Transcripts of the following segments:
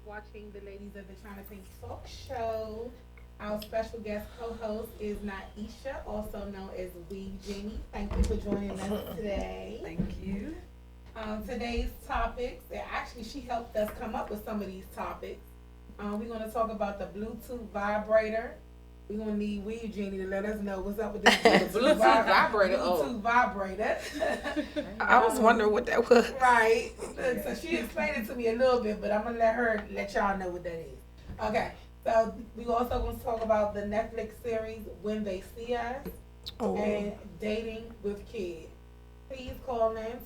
watching the ladies of the Chyna'Pink talk show. Our special guest co-host is Naisha, also known as WeaveGenie. Thank you for joining us today. Thank you. Today's topics, and actually she helped us come up with some of these topics. We're going to talk about the Bluetooth vibrator. We're going to need WeaveGenie to let us know what's up with this Bluetooth vibrator. Bluetooth vibrator. I was wondering what that was. Right. So she explained it to me a little bit, but I'm gonna let y'all know what that is. Okay. So we also going to talk about the Netflix series When They See Us and dating with kids. Please call in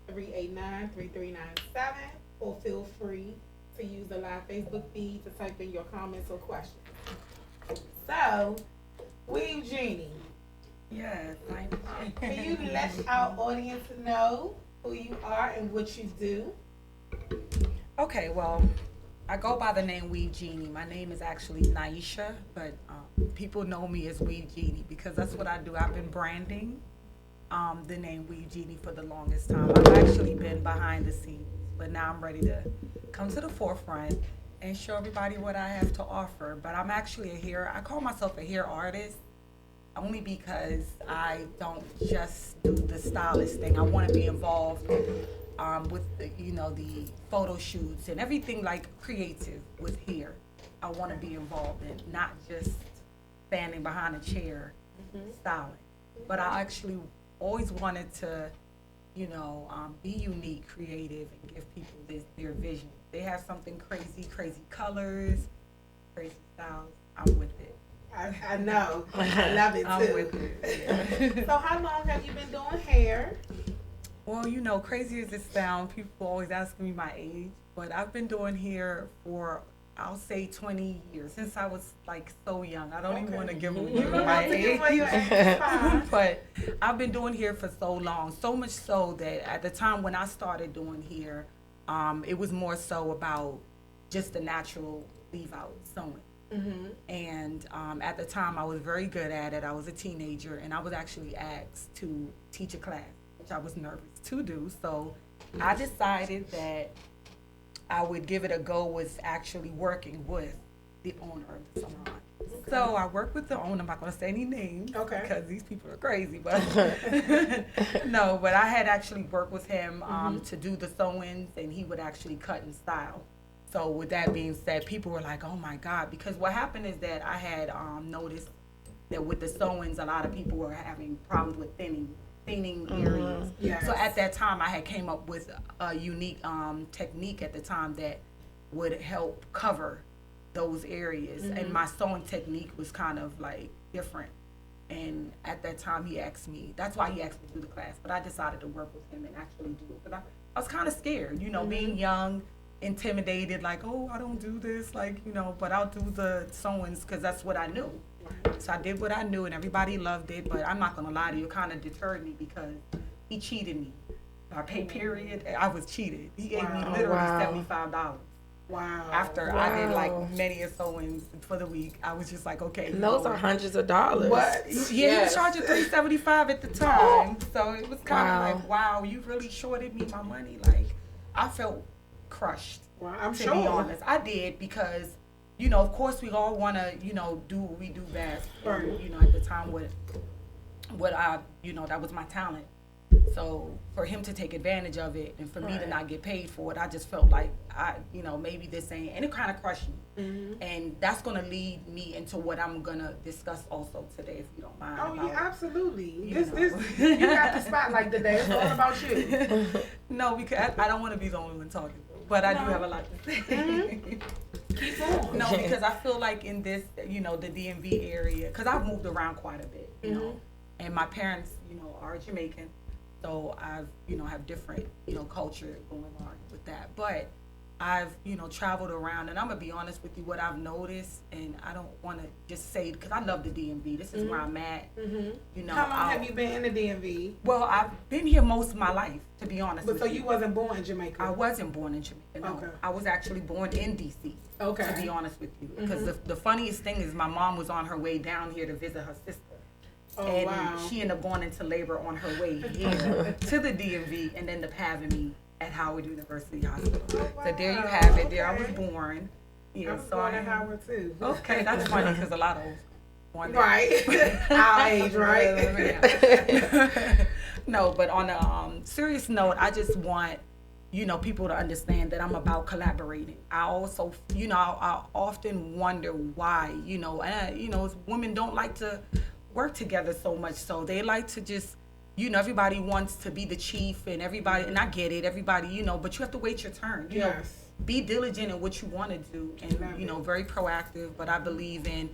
240-389-3397 or feel free to use the live Facebook feed to type in your comments or questions. So, Weave Genie. Yes, Can you let our audience know who you are and what you do? Okay, well, I go by the name WeaveGenie. My name is actually Naisha, but people know me as WeaveGenie because that's what I do. I've been branding the name WeaveGenie for the longest time. I've actually been behind the scenes, but now I'm ready to come to the forefront and show everybody what I have to offer. But I'm actually a hair, I call myself a hair artist only because I don't just do the stylist thing. I want to be involved with the photo shoots and everything like creative with hair. I want to be involved in, not just standing behind a chair styling. But I actually always wanted to, be unique, creative, and give people their vision. They have something crazy colors, crazy styles. I'm with it. I know. I love it too. I'm with it. So how long have you been doing hair? Well, crazy as it sounds, people always ask me my age, but I've been doing hair for, I'll say 20 years, since I was like so young. I don't even want to give my age. But I've been doing hair for so long, so much so that at the time when I started doing hair, it was more so about just the natural leave out sewing. Mm-hmm. And at the time I was very good at it. I was a teenager and I was actually asked to teach a class, which I was nervous to do. So I decided that I would give it a go with actually working with the owner of the salon. Okay. So I worked with the owner. I'm not going to say any names because these people are crazy. But no, but I had actually worked with him to do the sew-ins, and he would actually cut and style. So with that being said, people were like, oh my God, because what happened is that I had noticed that with the sew-ins, a lot of people were having problems with thinning areas. Yes. So at that time, I had came up with a unique technique at the time that would help cover those areas. And my sewing technique was kind of like different. And at that time, he asked me, that's why he asked me to do the class, but I decided to work with him and actually do it. Because I was kind of scared, being young, intimidated, like, oh, I don't do this, but I'll do the sewings because that's what I knew. So I did what I knew and everybody loved it, but I'm not going to lie to you, it kind of deterred me because he cheated me. Our pay period, I was cheated. He gave me literally $75. Wow. After I did like many sewings for the week, I was just like, okay. And those are hundreds of dollars. What? Yeah, he was charging $375 at the time. So it was kind of like, wow, you really shorted me my money. Like, I felt crushed. Well, I'm to sure. be honest, I did because, of course we all want to, do what we do best. Right. And, at the time what I, that was my talent. So for him to take advantage of it and for me to not get paid for it, I just felt like maybe this ain't, and it kind of crushed me. Mm-hmm. And that's going to lead me into what I'm going to discuss also today, if you don't mind. Oh, yeah, absolutely. You got the spotlight today. It's all about you. No, because I don't want to be the only one talking, but I do have a lot to say. Mm-hmm. Keep on. No, because I feel like in this, the DMV area, because I've moved around quite a bit, and my parents, are Jamaican. So I've, have different, culture going on with that. But I've, traveled around, and I'm going to be honest with you, what I've noticed, and I don't want to just say, because I love the DMV. This is where I'm at. Mm-hmm. How long have you been in the DMV? Well, I've been here most of my life, to be honest with you. But so you wasn't born in Jamaica? I wasn't born in Jamaica, no. Okay. I was actually born in D.C., to be honest with you. Because the funniest thing is my mom was on her way down here to visit her sister. Oh, and wow. she ended up going into labor on her way here to the DMV and ended up having me at Howard University Hospital. Oh, wow. So there you have it. There I was Okay. born. Yeah, I was so born I at am. Howard too. Okay, that's funny because a lot of us born there. Right. Our age, right? No, but on a serious note, I just want, people to understand that I'm about collaborating. I also, I often wonder why, women don't like to work together so much. So they like to just, everybody wants to be the chief and everybody, and I get it, everybody, but you have to wait your turn. You know, be diligent in what you want to do and, very proactive. But I believe in,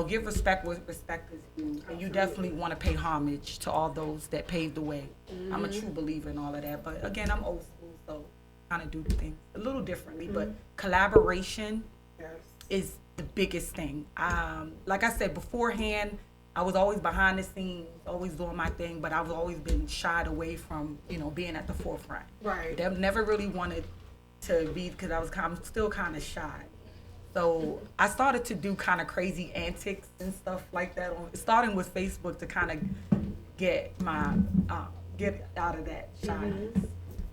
give respect where respect is due. And you definitely want to pay homage to all those that paved the way. I'm a true believer in all of that. But again, I'm old school, so kind of do things a little differently. But collaboration is the biggest thing. Like I said beforehand, I was always behind the scenes, always doing my thing, but I've always been shied away from, being at the forefront. Right. They never really wanted to be, because I'm still kind of shy. So I started to do kind of crazy antics and stuff like that, starting with Facebook to kind of get get out of that shyness.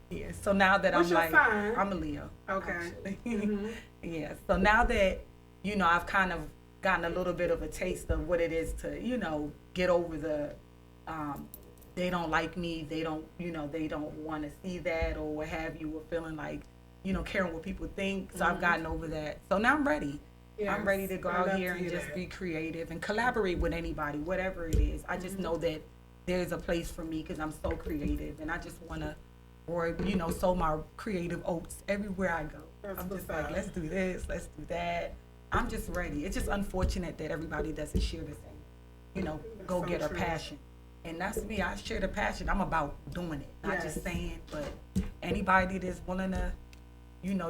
Yeah. So now that What's your sign? I'm a Leo. Okay. Yeah. So now that I've kind of gotten a little bit of a taste of what it is to get over the they don't like me, they don't want to see that or what have you, or feeling like caring what people think. So I've gotten over that. So now I'm ready. Yes, I'm ready to go out here and just be creative and collaborate with anybody, whatever it is. I just know that there's a place for me because I'm so creative, and I just want to, sow my creative oats everywhere I go. I'm just like, let's do this, let's do that. I'm just ready. It's just unfortunate that everybody doesn't share the same, go get her passion. And that's me. I share the passion. I'm about doing it, not just saying, but anybody that's willing to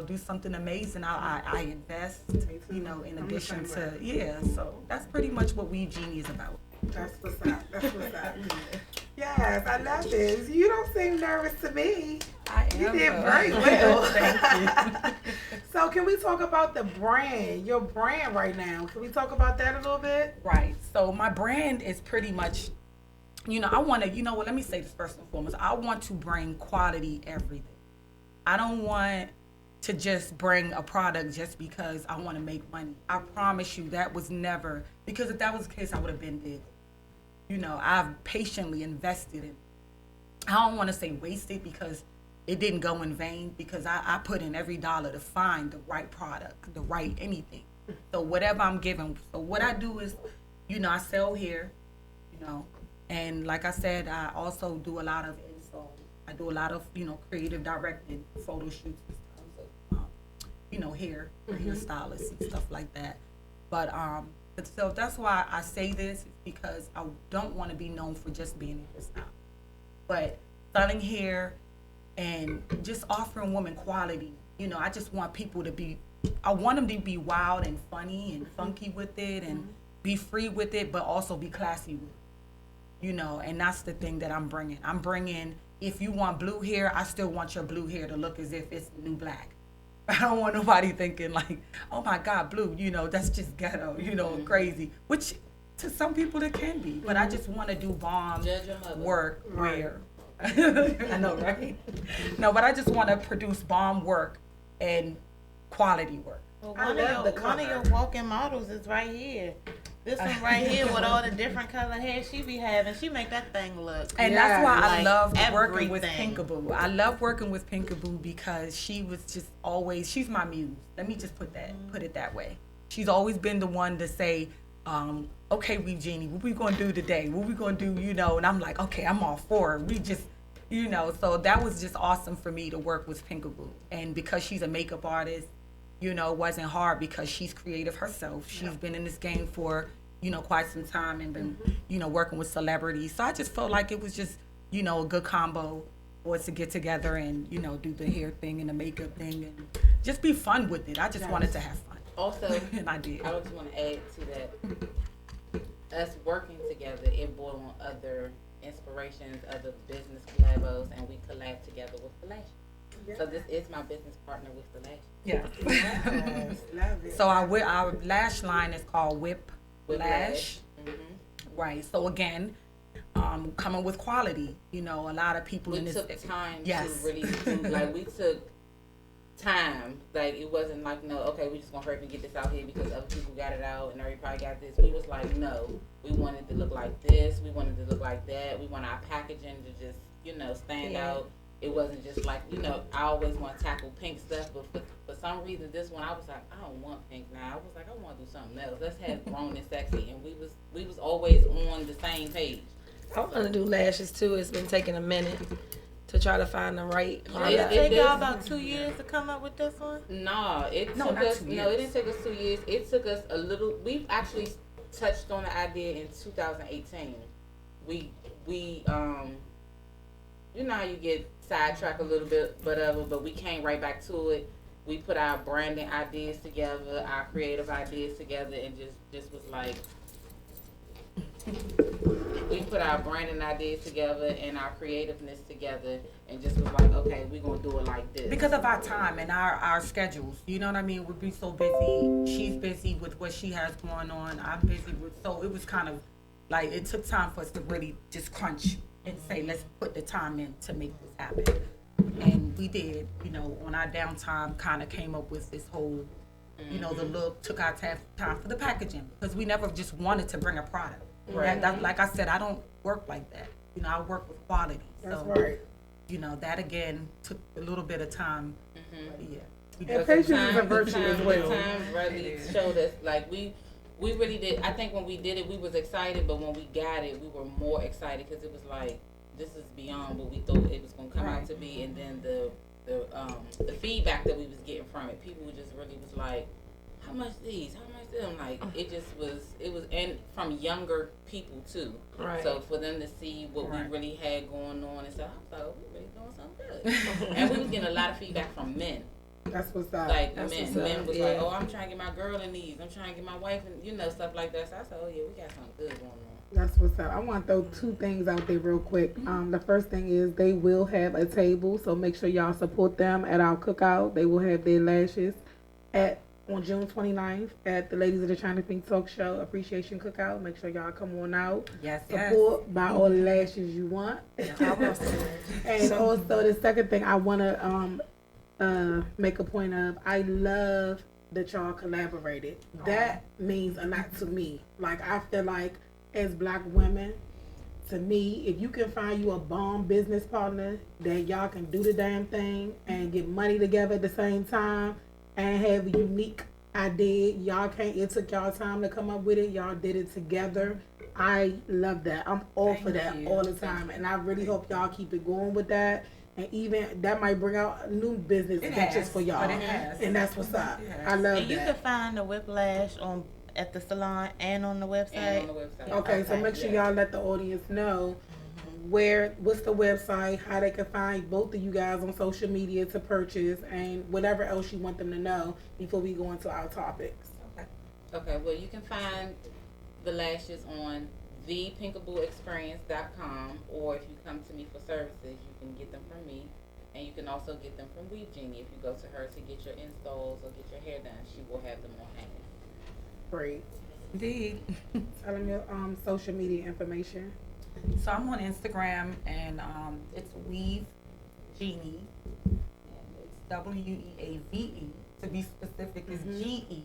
do something amazing, I invest, in addition to, so that's pretty much what WeaveGenie is about. That's what's up. That's what's up. Yes, I love this. You don't seem nervous to me. I am. You did very well. Thank you. So can we talk about the brand, your brand right now? Can we talk about that a little bit? Right. So my brand is pretty much, I want to, let me say this first and foremost. I want to bring quality everything. I don't want to just bring a product just because I want to make money. I promise you that was never, because if that was the case, I would have been dead. I've patiently invested in. I don't want to say wasted because it didn't go in vain, because I put in every dollar to find the right product, the right anything. So whatever I'm given. So what I do is, I sell here, and like I said, I also do a lot of installs. I do a lot of, creative directing, photo shoots, hair, hairstylists and stuff like that. But so that's why I say this, because I don't want to be known for just being a hairstyle, but selling hair and just offering women quality. I just want people to be, I want them to be wild and funny and funky with it, and be free with it, but also be classy with it. And that's the thing that I'm bringing. I'm bringing, if you want blue hair, I still want your blue hair to look as if it's new black. I don't want nobody thinking like, oh my God, blue, that's just ghetto, crazy, which to some people it can be, but I just want to do bomb work where, I know, right? No, but I just want to produce bomb work and quality work. Well, one of your walking models is right here. This one right here with all the different color hair she be having, she make that thing look. And that's why I love working with everything. Pinkaboo. I love working with Pinkaboo because she was just always, she's my muse. Let me just put it that way. She's always been the one to say, okay, WeaveGenie, what we gonna do today? What we gonna do, And I'm like, okay, I'm all for it. We just, so that was just awesome for me to work with Pinkaboo. And because she's a makeup artist, it wasn't hard because she's creative herself. She's been in this game for, quite some time, and been, working with celebrities. So I just felt like it was just, a good combo for us to get together and, do the hair thing and the makeup thing and just be fun with it. I just wanted to have fun. Also, and I did. I just want to add to that. Us working together, it brought on other inspirations, other business collabos, and we collab together with the Lash. Yeah. So this is my business partner with the Lash. Yeah. Yes, love it. So our lash line is called Whip Lash. Mm-hmm. Right. So again, coming with quality. You know, a lot of people in We this. took time Yes. to really do, like, we took time. Like, it wasn't like, no, okay, we just gonna hurry up and get this out here because other people got it out and everybody got this. We was like, no, we wanted to look like this. We wanted to look like that. We want our packaging to just, you know, stand out. It wasn't just like, you know, I always want to tackle pink stuff, but for some reason, this one, I was like, I don't want pink now. I was like, I want to do something else. Let's have grown and sexy. And we was always on the same page. I want to do lashes too. It's been taking a minute to try to find the right. It take y'all about 2 years to come up with this one? No, it took not us. 2 No, it years. didn't take us 2 years. It took us a little. We've actually touched on the idea in 2018. We you know how you get sidetracked a little bit, whatever. But we came right back to it. We put our branding ideas together, our creative ideas together, and just was like. We put our branding ideas together and our creativeness together and just was like, okay, we're going to do it like this. Because of our time and our schedules, you know what I mean? We'd be so busy. She's busy with what she has going on. I'm busy with, so it was kind of like, it took time for us to really just crunch and say, let's put the time in to make this happen. And we did, you know, on our downtime, kind of came up with this whole, you know, the look, took our time for the packaging, because we never just wanted to bring a product. Right. That, like I said, I don't work like that. You know, I work with quality. That's So, right. you know, that again took a little bit of time. But yeah. We And did. patience is a virtue as well. The time really showed us, like, we really did. I think when we did it, we was excited, but when we got it, we were more excited because it was like, this is beyond what we thought it was going to come out to be. And then the feedback that we was getting from it, people were just really was like, how much these? How much them? Like, it was, and from younger people too. Right. So for them to see what we really had going on and stuff, I was like, oh, we really doing something good. And we was getting a lot of feedback from men. That's what's up. Like, That's men what's up, was yeah. like, oh, I'm trying to get my girl in these. I'm trying to get my wife in, you know, stuff like that. So I said, oh yeah, we got something good going on. That's what's up. I want to throw two things out there real quick. The first thing is they will have a table, so make sure y'all support them at our cookout. They will have their lashes on June 29th at the Ladies of the Chyna'Pink Talk Show Appreciation Cookout. Make sure y'all come on out. Yes, Support, buy all the lashes you want. And also the second thing I want to make a point of, I love that y'all collaborated. That means a lot to me. Like, I feel like as black women, to me, if you can find you a bomb business partner that y'all can do the damn thing and get money together at the same time and have a unique idea, it took y'all time to come up with it, y'all did it together. I love that. I'm all for that all the time, and I really hope y'all keep it going with that. And even that might bring out new business ventures for y'all. And that's what's up. I love And you that. can find the Whiplash at the salon and on the website. And on the website. Okay, so make sure y'all let the audience know what's the website, how they can find both of you guys on social media to purchase, and whatever else you want them to know before we go into our topics. Okay, well, you can find the lashes on thepinkabooexperience.com, or if you come to me for services, you can get them from me. And you can also get them from WeaveGenie. If you go to her to get your installs or get your hair done, she will have them on hand. Great. Indeed. Tell them your social media information. So I'm on Instagram, and it's WeaveGenie, and it's WEAVE. To be specific, is GENIE.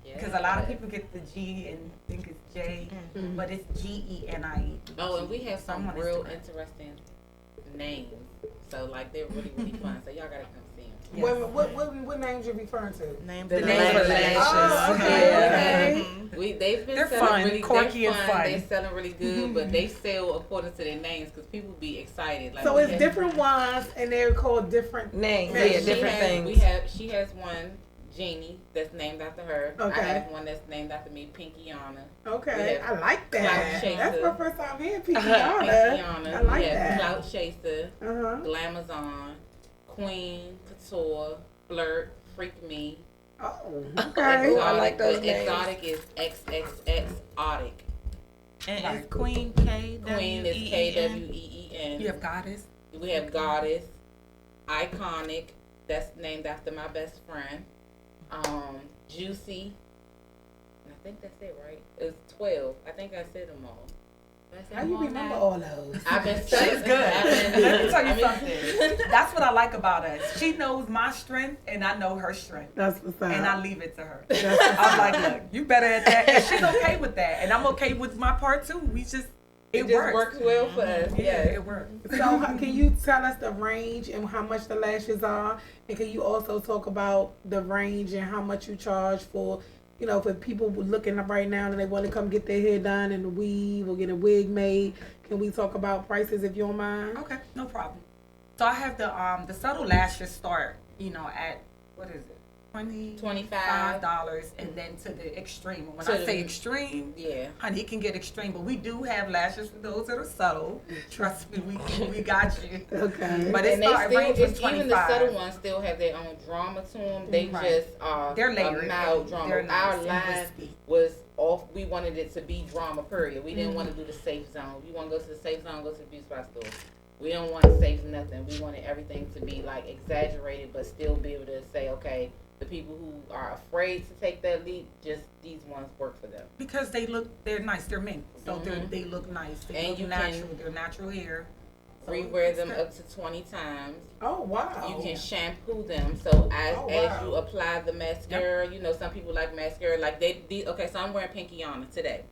Because a lot of people get the G and think it's J, but it's GENIE. Oh, and we have So I'm some on real Instagram. interesting names. So, like, they're really, really fun. So y'all gotta come see them. Yes. What names you referring to? Names The of name for the lashes. Oh, okay. They've been They're selling fun, really quirky they're and fun. fun. They're selling really good, but they sell according to their names because people be excited. Like, So we it's have- different ones, and they're called different Names, Right. yeah, She different has- things. She has one, Jeannie, that's named after her. Okay. I have one that's named after me, Pinkyana. Okay, We have I like Clout that. Chaser. That's my first time hearing Pinkyana. Pinkyana. I like we have that. Clout Chaser, Uh-huh. Glamazon, Queen, Couture, Flirt, Freak Me. Oh, Ooh, okay. I like those but names. Exotic is XXX Otic. And it's Queen K. Queen is KWEEN. You have Goddess. We have Goddess, Iconic, that's named after my best friend. Juicy, and I think that's it, right? It was 12. I think I said them all. How you remember all those? I've been She's good. Let me tell you something. That's what I like about us. She knows my strength, and I know her strength. That's what's up. And I leave it to her. I'm like, look, you better at that. And she's okay with that. And I'm okay with my part too. It just works well for us. Yeah, it works. So can you tell us the range and how much the lashes are? And can you also talk about the range and how much you charge for, you know, for people looking up right now and they want to come get their hair done and weave or get a wig made? Can we talk about prices if you don't mind? Okay, no problem. So I have the subtle lashes start, you know, at, what is it? $25, and then to the extreme. When I say extreme, yeah, honey, it can get extreme, but we do have lashes for those that are subtle. Trust me, we got you. Okay. But it's not ranges from 25. Even the subtle ones still have their own drama to them. They just are they're layered. mild drama. They're nice. Our line was off. We wanted it to be drama. Period. We didn't want to do the safe zone. You want to go to the safe zone, go to the beauty spot store. We don't want to save nothing. We wanted everything to be like exaggerated, but still be able to say, okay, the people who are afraid to take that leap, just these ones work for them. Because they're nice. They're mink, so they look nice. They look natural. They're natural hair. Rewear them up to 20 times. Oh wow! You can shampoo them. So as you apply the mascara, you know some people like mascara. Like okay, so I'm wearing Pinkiana today.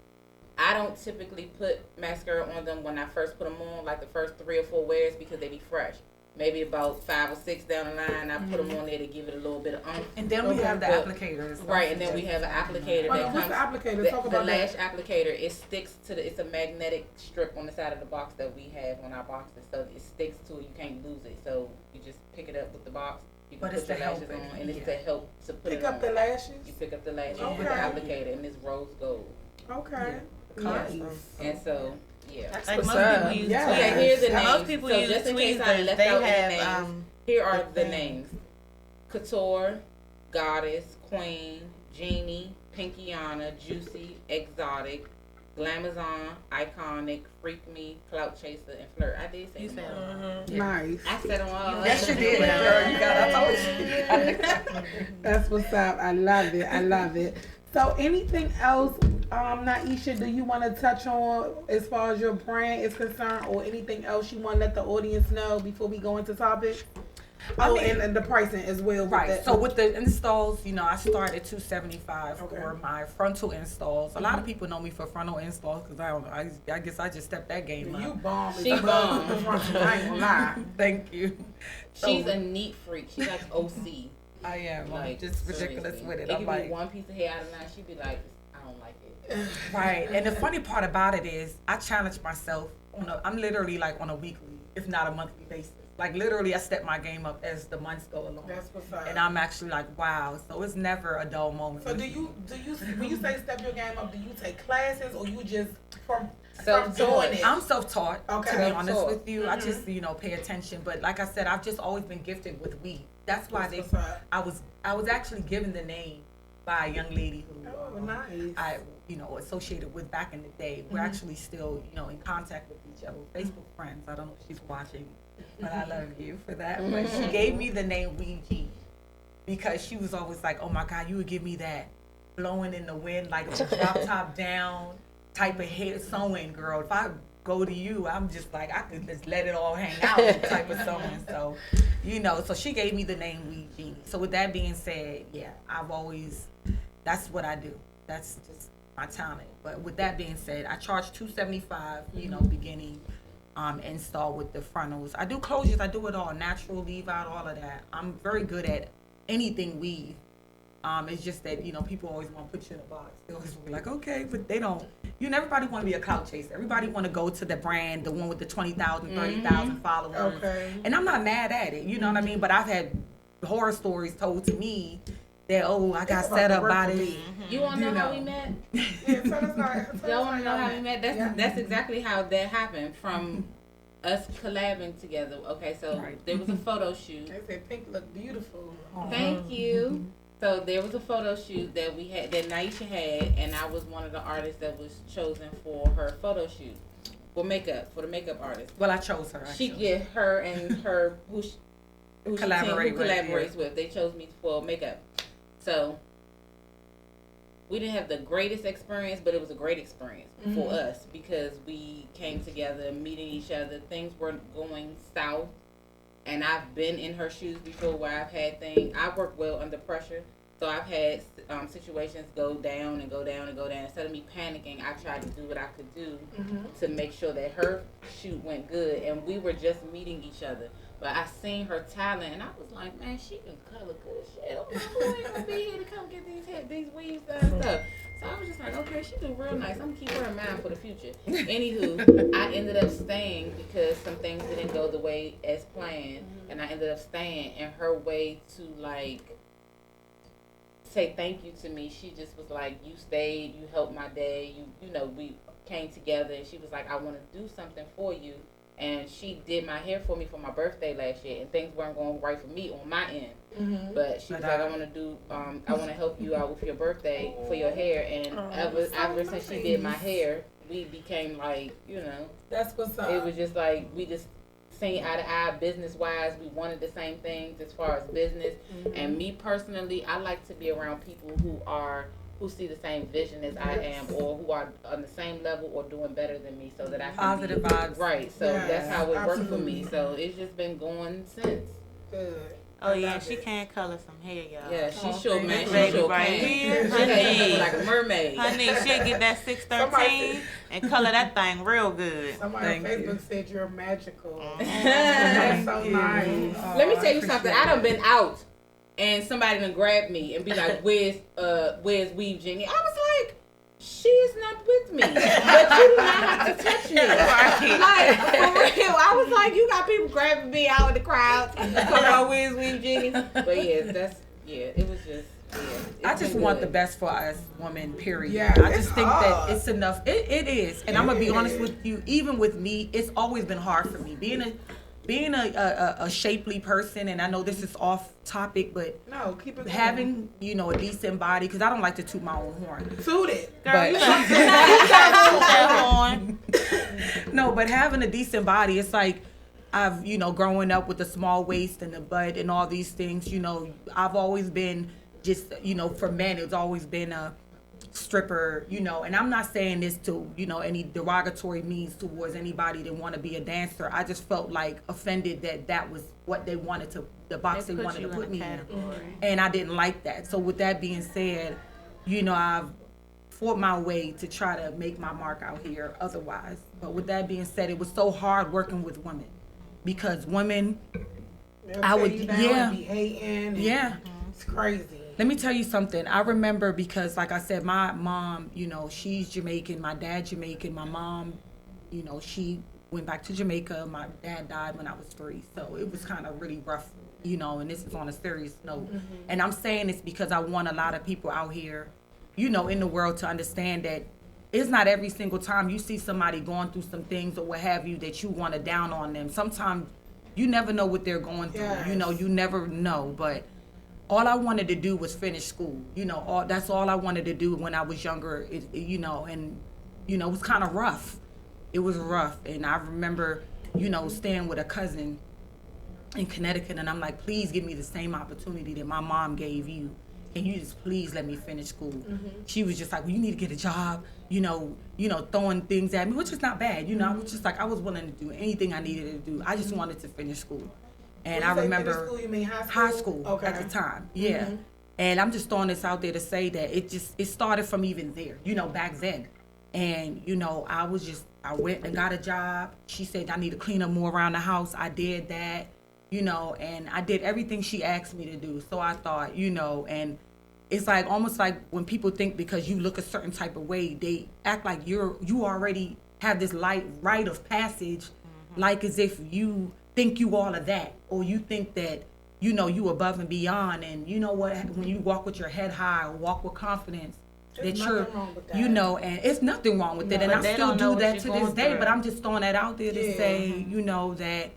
I don't typically put mascara on them when I first put them on, like the first 3 or 4 wears, because they be fresh. Maybe about 5 or 6 down the line, I put them on there to give it a little bit of oomph. And then we have the applicators. Right, and then we have an applicator that what's comes. The applicator? Talk about the lash applicator. It sticks to it's a magnetic strip on the side of the box that we have on our boxes, so it sticks to it. You can't lose it. So you just pick it up with the box. You can put your lashes on, and it's to help to put pick it up on. the lashes. You pick up the lashes with the applicator, and it's rose gold. Okay. Nice. And so. Yeah. Like most people use here's the names. Most people so use just in case I left they out have, any names, here are the names. Couture, Goddess, Queen, Genie, Pinkiana, Juicy, Exotic, Glamazon, Iconic, Freak Me, Clout Chaser, and Flirt. I did say you said Nice. I said them all. Yes, you did, girl. You got I told you. That's what's up. I love it. I love it. So anything else, Naisha, do you want to touch on as far as your brand is concerned, or anything else you want to let the audience know before we go into topics? And the pricing as well. Right. So with the installs, you know, I started $275 for my frontal installs. A lot of people know me for frontal installs because I don't know. I guess I just stepped that game up. You bomb. She bomb. I ain't gonna lie. Thank you. She's a neat freak. She's like OC. I am. Like, I'm just ridiculous with it. It I'm could like, be one piece of hair out of line. She'd be like, I don't like it. right. And the funny part about it is I challenge myself I'm literally like on a weekly, if not a monthly basis. Like literally I step my game up as the months go along. That's what's up. And I'm actually like, wow. So it's never a dull moment. So do you when you say step your game up, do you take classes or you just from doing it? I'm self-taught, okay. to be honest with you. I just, pay attention. But like I said, I've just always been gifted with weed. That's why I was actually given the name by a young lady who nice. I associated with back in the day. We're actually still, in contact with each other. Facebook friends. I don't know if she's watching, but I love you for that. But she gave me the name WeaveGenie because she was always like, oh my God, you would give me that blowing in the wind, like a drop top down type of hair sewing girl. If I go to you, I'm just like, I could just let it all hang out type of sewing. So, so she gave me the name WeaveGenie. So with that being said, yeah, that's what I do. That's just my talent. But with that being said, I charge $275, beginning install with the frontals. I do closures, I do it all, natural, leave out, all of that. I'm very good at anything weave. It's just that, people always want to put you in a box. They always be like, okay, but they don't. Everybody want to be a clout chaser. Everybody want to go to the brand, the one with the 20,000, 30,000 followers. Okay. And I'm not mad at it, you know what I mean? But I've had horror stories told to me that, I got set up by this. You want to know how we met? Y'all want to know how we met? That's exactly how that happened from us collabing together. Okay, so there was a photo shoot. They said Pink looked beautiful. Thank you. So there was a photo shoot that we had, that Naisha had, and I was one of the artists that was chosen for her photo shoot for the makeup artist. Well, I chose her. Her and her who collaborates with. They chose me for makeup. So we didn't have the greatest experience, but it was a great experience for us because we came together, meeting each other. Things weren't going south, and I've been in her shoes before where I've had things. I work well under pressure, so I've had situations go down and go down and go down. Instead of me panicking, I tried to do what I could do to make sure that her shoot went good, and we were just meeting each other. But I seen her talent, and I was like, man, she can color good shit. I ain't gonna be here to come get these weaves done and stuff. So I was just like, okay, she do real nice. I'm gonna keep her in mind for the future. Anywho, I ended up staying because some things didn't go the way as planned, and I ended up staying. And her way to like say thank you to me, she just was like, you stayed, you helped my day, you know, we came together, and she was like, I want to do something for you. And she did my hair for me for my birthday last year, and things weren't going right for me on my end. But she was like, I want to do, I want to help you out with your birthday for your hair. And ever since she did my hair, we became like, you know, that's what's up. It was just like we just seen eye to eye business wise. We wanted the same things as far as business. And me personally, I like to be around people who see the same vision as I am, or who are on the same level or doing better than me, so that I can positive vibes. Right. So that's how it worked for me. So it's just been going since. Good. Oh yeah, she can color some hair, y'all. Yeah, she sure, man. She Baby sure right can. here, She honey. like a mermaid. Honey, she'll get that 613 and color that thing real good. Somebody on Facebook said you're magical. That's That's so nice. Let me tell you something. I done been out and somebody done grabbed me and be like, where's WeaveGenie? I was like, she is not with me, but you do not have to touch me. Like, for real. I was like, you got people grabbing me out in the crowd. Come on, where's WeaveGenie? But it was just, I just want the best for us women, period. Yeah, I just think that it's enough. It is. And I'm going to be honest with you, even with me, it's always been hard for me. Being a shapely person, and I know this is off topic, but no, keep it having, you know, a decent body, because I don't like to toot my own horn. Toot it. But, Girl, no, but having a decent body, it's like I've, you know, growing up with a small waist and a butt and all these things, you know, I've always been just, you know, for men, it's always been a stripper, you know, and I'm not saying this to, you know, any derogatory means towards anybody that want to be a dancer. I just felt like offended that was what they wanted to, the box they wanted to put me in. And I didn't like that. So with that being said, you know, I've fought my way to try to make my mark out here otherwise. But with that being said, it was so hard working with women because women, I would, be hating. It's crazy. Let me tell you something. I remember because, like I said, my mom, you know, she's Jamaican. My dad Jamaican. My mom, you know, she went back to Jamaica. My dad died when I was 3. So it was kind of really rough, you know, and this is on a serious note. And I'm saying this because I want a lot of people out here, you know, in the world to understand that it's not every single time you see somebody going through some things or what have you that you want to down on them. Sometimes you never know what they're going through. Yes. You know, you never know. But all I wanted to do was finish school. You know, that's all I wanted to do when I was younger, you know, and, you know, it was kind of rough. It was rough. And I remember, you know, staying with a cousin in Connecticut, and I'm like, please give me the same opportunity that my mom gave you. Can you just please let me finish school? She was just like, well, you need to get a job, you know, throwing things at me, which is not bad. You know, I was just like, I was willing to do anything I needed to do. I just wanted to finish school. And I remember school, you mean high school at the time. Yeah. And I'm just throwing this out there to say that it started from even there, you know, back then. And, you know, I went and got a job. She said I need to clean up more around the house. I did that, you know, and I did everything she asked me to do. So I thought, you know, and it's like almost like when people think because you look a certain type of way, they act like you already have this rite of passage, like as if you think you all of that, or you think that, you know, you above and beyond. And you know what, when you walk with your head high or walk with confidence, that you're, you know, and it's nothing wrong with it. And I still do that to this day, but I'm just throwing that out there to say, you know, that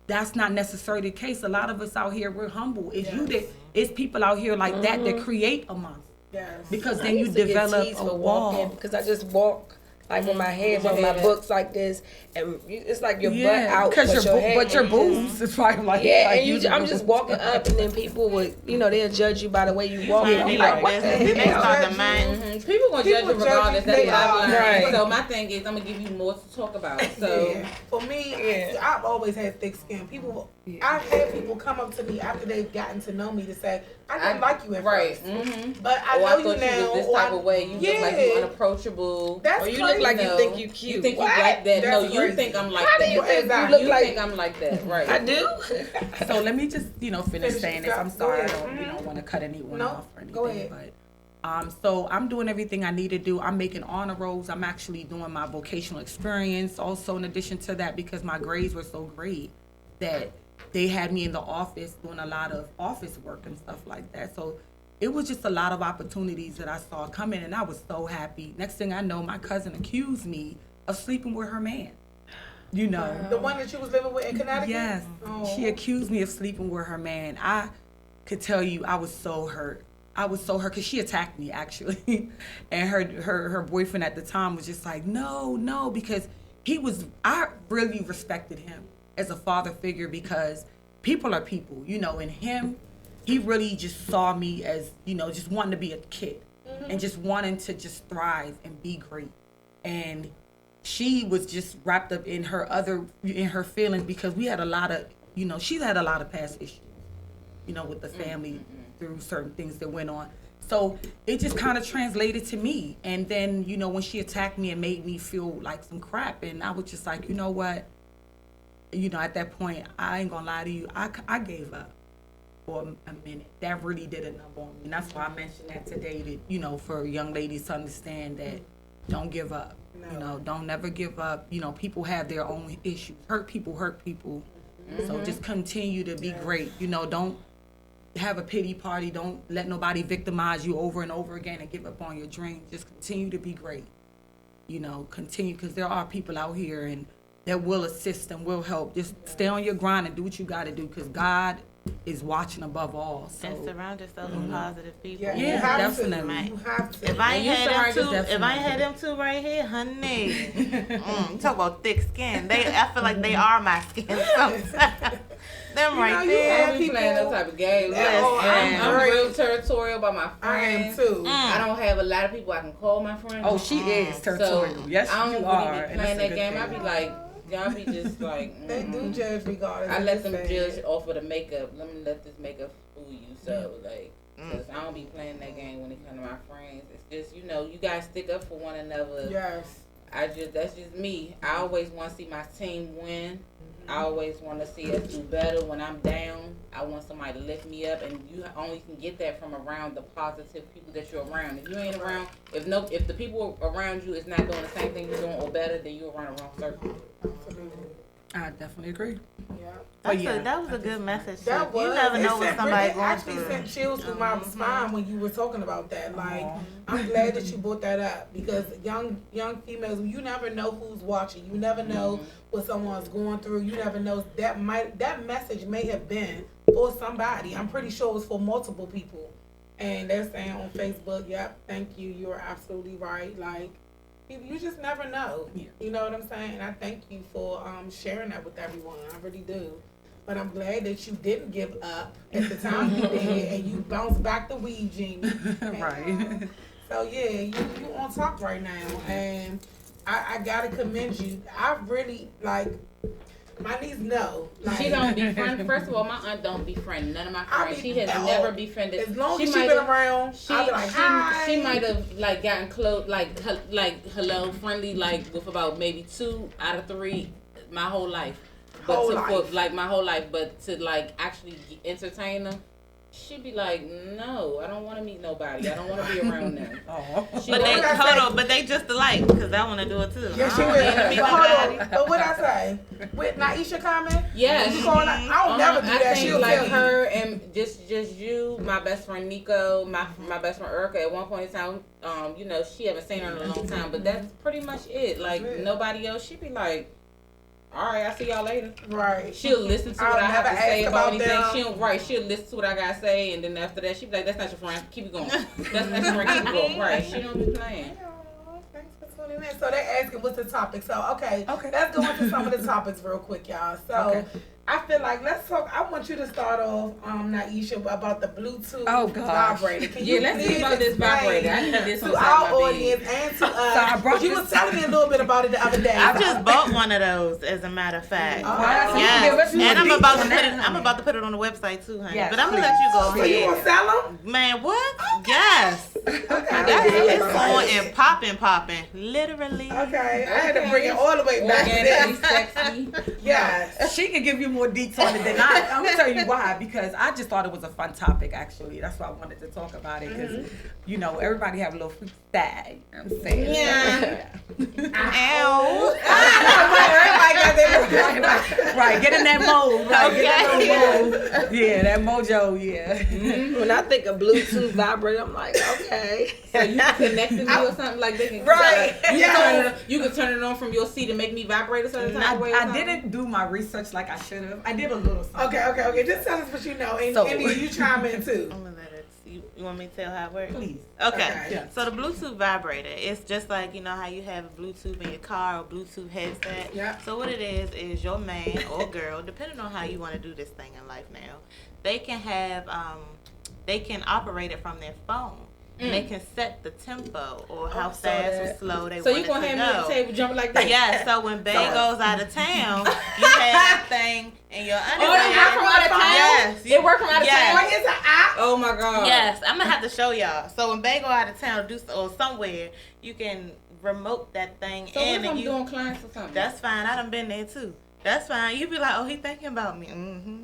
that's not necessarily the case. A lot of us out here, we're humble. It's people out here like that create a month. Yes. Because then you develop a wall. Because I just walk like with my hands on my books like this, and it's like your butt out, because your boobs boobs is probably like and I'm just walking up, and then people would, they'll judge you by the way you walk. Yeah, I'm like, what the hell? People gonna judge you regardless. That's what I've learned. Right. So my thing is, I'm gonna give you more to talk about. So for me, I've always had thick skin. I've had people come up to me after they've gotten to know me to say, I didn't like you at first. But I know you now. This type of way, you look like you unapproachable. That's or you look like you think you cute. You think you like that? No, you think I'm like that. You think I'm like that, right? I do. So let me just finish saying this. I'm sorry, I don't want to cut anyone off or anything. Go ahead. But so I'm doing everything I need to do. I'm making honor rolls. I'm actually doing my vocational experience also in addition to that, because my grades were so great that they had me in the office doing a lot of office work and stuff like that. So it was just a lot of opportunities that I saw coming, and I was so happy. Next thing I know, my cousin accused me of sleeping with her man. The one that you was living with in Connecticut? Yes. Oh. She accused me of sleeping with her man. I could tell you I was so hurt. Because she attacked me, actually. And her boyfriend at the time was just like, no, because I really respected him as a father figure, because people are people, and him, he really just saw me as, just wanting to be a kid and just wanting to just thrive and be great. And she was just wrapped up in her feelings, because we had a lot of, she had a lot of past issues, with the family through certain things that went on. So it just kind of translated to me. And then, when she attacked me and made me feel like some crap, and I was just like, you know what? At that point, I ain't gonna lie to you, I gave up for a minute. That really did a number on me. And that's why I mentioned that today, that, for young ladies to understand that don't give up. No. Don't never give up. People have their own issues. Hurt people. So just continue to be great. Don't have a pity party. Don't let nobody victimize you over and over again and give up on your dreams. Just continue to be great. Continue, because there are people out here and that will assist and will help. Just stay on your grind and do what you got to do, because God is watching above all. So. And surround yourself with positive people. Yeah, definitely. You have to. If I ain't had them two right here, honey, you talk about thick skin. I feel like they are my skin sometimes. Them right there. I don't be playing those type of games. I'm real territorial by my friends. I am too. I don't have a lot of people I can call my friends. Oh, she is territorial. So yes, I don't you really are. be playing that game. I be like, y'all be just like, they do judge regardless. I let them judge off of the makeup. Let me let this makeup fool you. So cause I don't be playing that game when it comes to my friends. It's just, you guys stick up for one another. Yes. That's just me. I always want to see my team win. I always want to see us do better when I'm down. I want somebody to lift me up, and you only can get that from around the positive people that you're around. If you ain't around, if the people around you is not doing the same thing you're doing or better, then you're around the wrong circle. I definitely agree. Yeah. That was a good message. That was. You never know what somebody's going actually through. sent chills through my spine when you were talking about that. Like, I'm glad that you brought that up, because young females, you never know who's watching. You never know what someone's going through. You never know that message may have been for somebody. I'm pretty sure it was for multiple people. And they're saying on Facebook, "Yep, thank you. You're absolutely right." Like, you just never know. Yeah. You know what I'm saying? And I thank you for sharing that with everyone. I really do. But I'm glad that you didn't give up at the time you did, and you bounced back to WeaveGenie. Right. So yeah, you on top right now, and I gotta commend you. I really my niece know. She don't befriend. First of all, my aunt don't befriend none of my friends. She has never befriended. As long as she been around, I'll be like, hi. She might have gotten close, like hello, friendly, with about maybe 2 out of 3 my whole life. But my whole life, but to actually entertain them, she'd be like, no, I don't want to meet nobody. I don't want to be around them. But they just alike, because I want to do it too. Yeah, she will. But what I say? With Naisha comment? Yeah. I'll never do that. She'll tell her and just you, my best friend Nico, my best friend Erica. At one point in time, she haven't seen her in a long time, but that's pretty much it. Nobody else. She'd be like, all right, I'll see y'all later. Right. She'll listen to what I have to say about anything. Them. She'll listen to what I gotta say, and then after that, she'll be like, that's not your friend. Keep it going. That's not your friend. Keep it going. Right. She don't be playing. Thanks for tuning in. So they're asking what's the topic. So Okay. let's go into some of the topics real quick, y'all. So I feel like let's talk. I want you to start off, Naisha, about the Bluetooth vibrator. Can you let's talk about this vibrator. I need this to our audience and to us. You was telling me a little bit about it the other day. I just bought one of those, as a matter of fact. Yes. And I'm about to put it on the website too, honey. But I'm gonna let you go ahead. So you gonna sell them? Man, what? Yes. It's on and popping, literally. Okay, I had to bring it all the way back. Organically sexy. Yes. She can give you more details on it than I'm gonna tell you why, because I just thought it was a fun topic. Actually, that's why I wanted to talk about it, because you know everybody have a little freak style. You know what I'm saying? Yeah. Ow. Everybody got their right. Get in that mode. Right. Okay. Get in that mode. Yeah, that mojo. Yeah. When I think of Bluetooth vibrator, I'm like, okay. So you can connect it to or something like they can. Right. You can turn it on from your seat and make me vibrate a certain type of way. I didn't do my research like I should have. I did a little something. Okay. Just tell us what you know, and So- India, you chime in too. I'm gonna let her. You want me to tell how it works? Please. Okay. Yeah. So the Bluetooth vibrator, it's just like, you know how you have a Bluetooth in your car or Bluetooth headset. Yeah. So what it is your man or girl, depending on how you want to do this thing in life now, they can have they can operate it from their phone. And they can set the tempo or how fast or slow they So want you it gonna to have me at go. the table jumping like that? Yeah, so when Bay goes out of town, you have that thing in your underwear. Oh, it work from out of town? Yes. It work from out of town? What is an app? Oh my god. Yes, I'm gonna have to show y'all. So when Bay go out of town or somewhere, you can remote that thing So what in if I'm and doing clients or something? That's fine. I done been there too. That's fine. You be like, oh, he thinking about me. Mm-hmm.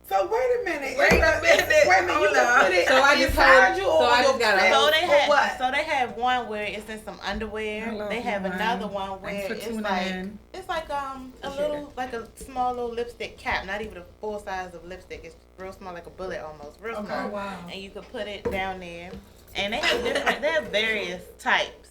So wait a minute. Wait a minute. You can put it So I just inside hold- you so or I your just gotta- friends, So they have one where it's in some underwear. Hello, They have everyone. another one where Thanks for it's tuning like in. it's like a little like a small little lipstick cap, not even a full size of lipstick. It's real small, like a bullet almost, real small. Oh, wow. And you can put it down there. And they have they have various types.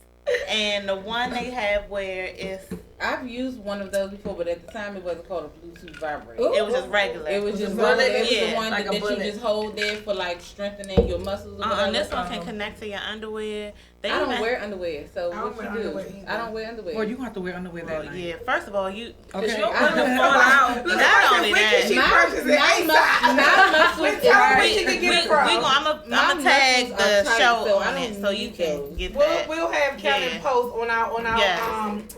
And the one they have where it's I've used one of those before, but at the time it wasn't called a Bluetooth vibrator. it was just regular. It was just bullet? regular. It was Yeah, the one like a that you bullet. just hold there for like strengthening your muscles. Or And whatever. this one can connect to your underwear. They I don't even- wear underwear, so I don't what wear you do? underwear either. I don't wear underwear. Well, you have to wear underwear that night. Yeah, first of all, you Okay. you don't I want to don't- fall out. Look, Not only She that, purchased it my muscles Wait, is tell her where right. she can I'm get it from. gonna tag muscles are the tight, show so I on don't it so you need can those. get that. We'll have Kevin Yeah. post on our Yes.